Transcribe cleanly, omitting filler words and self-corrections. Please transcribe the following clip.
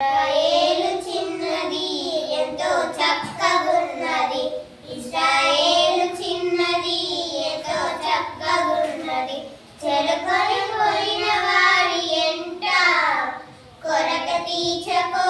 ఇశ్రాయేలు చిన్నది ఎంతో చక్కగున్నది. ఇశ్రాయేలు చిన్నది ఎంతో చక్కగున్నది. చెరకొని పోయిన వారి ఎంట కొరక తీర్చకో